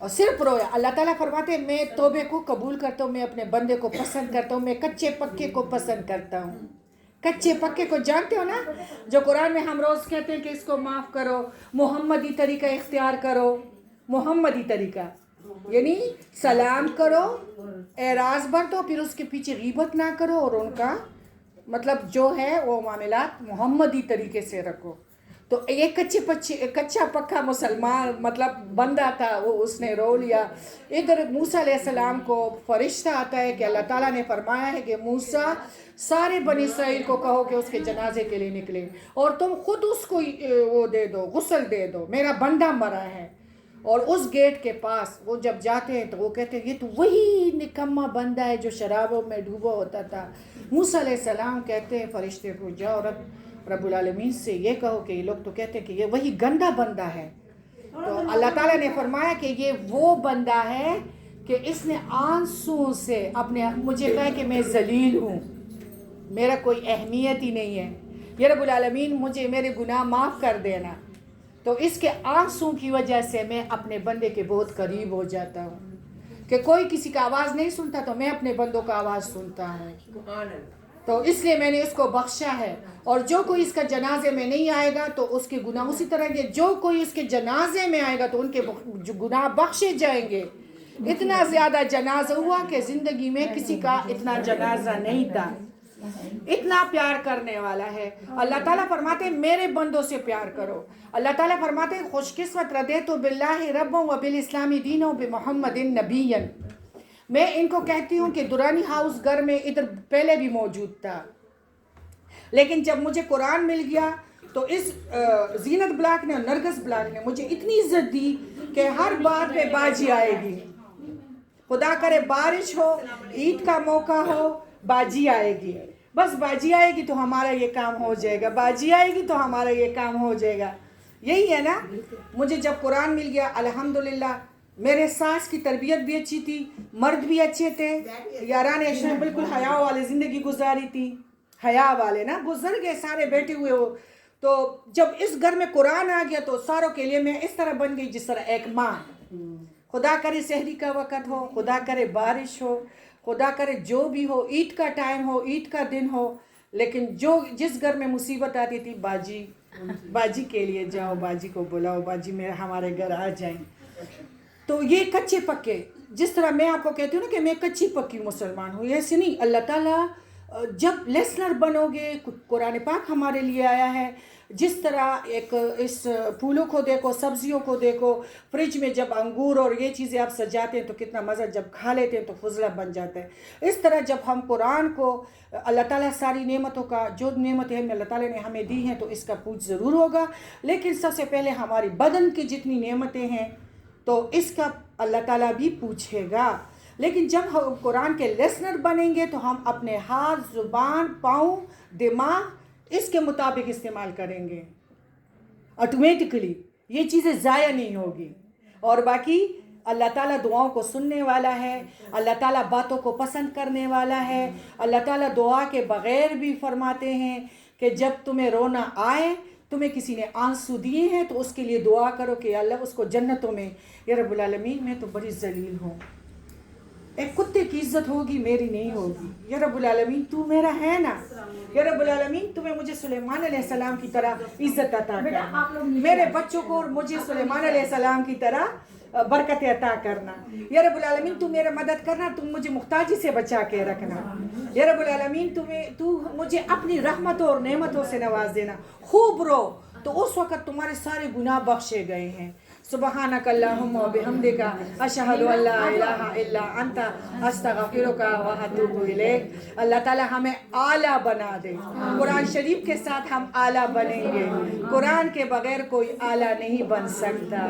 اور صرف رویا. اللہ تعالیٰ فرماتے ہیں میں توبے کو قبول کرتا ہوں, میں اپنے بندے کو پسند کرتا ہوں, میں کچے پکے کو پسند کرتا ہوں. کچے پکے کو جانتے ہو نا, جو قرآن میں ہم روز کہتے ہیں کہ اس کو معاف کرو, محمدی طریقہ اختیار کرو. محمدی طریقہ یعنی سلام کرو, اعراض برتو, پھر اس کے پیچھے غیبت نہ کرو, اور ان کا مطلب جو ہے وہ معاملات محمدی طریقے سے رکھو. تو یہ کچا پکا مسلمان مطلب بندہ تھا, وہ اس نے رو لیا. ادھر موسیٰ علیہ السلام کو فرشتہ آتا ہے کہ اللہ تعالیٰ نے فرمایا ہے کہ موسیٰ سارے بنی اسرائیل کو کہو کہ اس کے جنازے کے لیے نکلے, اور تم خود اس کو وہ دے دو, غسل دے دو, میرا بندہ مرا ہے. اور اس گیٹ کے پاس وہ جب جاتے ہیں تو وہ کہتے ہیں یہ تو وہی نکما بندہ ہے جو شرابوں میں ڈوبا ہوتا تھا. موسیٰ علیہ السلام کہتے ہیں فرشتے کو جاؤ رب العالمین سے یہ کہو کہ یہ لوگ تو کہتے ہیں کہ یہ وہی گندا بندہ ہے. تو اللہ تعالیٰ نے فرمایا کہ یہ وہ بندہ ہے کہ اس نے آنسوں سے اپنے مجھے کہا کہ میں ذلیل ہوں, میرا کوئی اہمیت ہی نہیں ہے, یہ رب العالمین مجھے میرے گناہ معاف کر دینا. تو اس کے آنسوں کی وجہ سے میں اپنے بندے کے بہت قریب ہو جاتا ہوں, کہ کوئی کسی کا آواز نہیں سنتا تو میں اپنے بندوں کا آواز سنتا ہوں. تو اس لیے میں نے اس کو بخشا ہے. اور جو کوئی اس کا جنازے میں نہیں آئے گا تو اس کے گناہ اسی طرح کے, جو کوئی اس کے جنازے میں آئے گا تو ان کے گناہ بخشے جائیں گے. اتنا زیادہ جنازہ ہوا کہ زندگی میں کسی کا اتنا جنازہ نہیں تھا. اتنا پیار کرنے والا ہے. اللہ تعالیٰ فرماتے ہیں میرے بندوں سے پیار کرو. اللہ تعالیٰ فرماتے ہیں خوش قسمت رضیت باللہ ربا و بالاسلام دینا و بمحمد نبی. میں ان کو کہتی ہوں کہ دورانی ہاؤس گھر میں ادھر پہلے بھی موجود تھا, لیکن جب مجھے قرآن مل گیا تو اس زینت بلاک نے اور نرگس بلاک نے مجھے اتنی عزت دی کہ ہر بات پہ باجی آئے گی. خدا کرے بارش ہو, عید کا موقع ہو, باجی آئے گی. بس باجی آئے گی تو ہمارا یہ کام ہو جائے گا, باجی آئے گی تو ہمارا یہ کام ہو جائے گا. یہی ہے نا. مجھے جب قرآن مل گیا الحمدللہ, میرے ساس کی تربیت بھی اچھی تھی, مرد بھی اچھے تھے, یاران عشرہ بالکل حیا والے زندگی گزاری تھی. حیا والے نا گزر گئے سارے بیٹھے ہوئے ہو. تو جب اس گھر میں قرآن آ گیا تو ساروں کے لیے میں اس طرح بن گئی جس طرح ایک ماں. خدا کرے سحری کا وقت ہو, خدا کرے بارش ہو, خدا کرے جو بھی ہو, عید کا ٹائم ہو, عید کا دن ہو, لیکن جس گھر میں مصیبت آتی تھی باجی کے لیے جاؤ, باجی کو بلاؤ, باجی میرے ہمارے گھر آ جائیں. تو یہ کچے پکے, جس طرح میں آپ کو کہتی ہوں نا کہ میں کچی پکی مسلمان ہوں, ایسے نہیں. اللہ تعالیٰ جب لیسنر بنو گے, قرآن پاک ہمارے لیے آیا ہے. جس طرح ایک اس پھولوں کو دیکھو, سبزیوں کو دیکھو, فریج میں جب انگور اور یہ چیزیں آپ سجاتے ہیں تو کتنا مزہ, جب کھا لیتے ہیں تو فضلہ بن جاتا ہے. اس طرح جب ہم قرآن کو, اللہ تعالیٰ ساری نعمتوں کا, جو نعمتیں اللہ تعالیٰ نے ہمیں دی ہیں تو اس کا پوچھ ضرور ہوگا, لیکن سب سے پہلے ہماری بدن کی جتنی نعمتیں ہیں تو اس کا اللہ تعالیٰ بھی پوچھے گا. لیکن جب ہم قرآن کے لیسنر بنیں گے تو ہم اپنے ہاتھ, زبان, پاؤں, دماغ اس کے مطابق استعمال کریں گے. آٹومیٹکلی یہ چیزیں ضائع نہیں ہوگی. اور باقی اللہ تعالیٰ دعاؤں کو سننے والا ہے, اللہ تعالیٰ باتوں کو پسند کرنے والا ہے. اللہ تعالیٰ دعا کے بغیر بھی فرماتے ہیں کہ جب تمہیں رونا آئے, تمہیں کسی نے آنسو دیے ہیں تو اس کے لیے دعا کرو کہ اللہ اس کو جنتوں میں, یا رب العالمین میں تو بڑی ذلیل ہوں, ایک کتے کی عزت ہوگی میری نہیں ہوگی, یا رب العالمین تو میرا ہے نا, یا رب العالمین تمہیں مجھے سلیمان علیہ السلام کی طرح عزت عطا کرنا, میرے بچوں کو مجھے سلیمان علیہ السلام کی طرح برکت عطا کرنا. یا رب العالمین تو میرا مدد کرنا, تم مجھے محتاجی سے بچا کے رکھنا. یا رب العالمین تو مجھے اپنی رحمتوں اور نعمتوں سے نواز دینا. خوب رو تو اس وقت تمہارے سارے گناہ بخشے گئے ہیں. سبحانک اللہم و بحمدک اشہد ان لا الہ الا انت استغفرک و اتوب الیک. اللہ تعالی ہمیں اعلیٰ بنا دے. قرآن شریف کے ساتھ ہم اعلیٰ بنیں گے. قرآن کے بغیر کوئی اعلیٰ نہیں بن سکتا.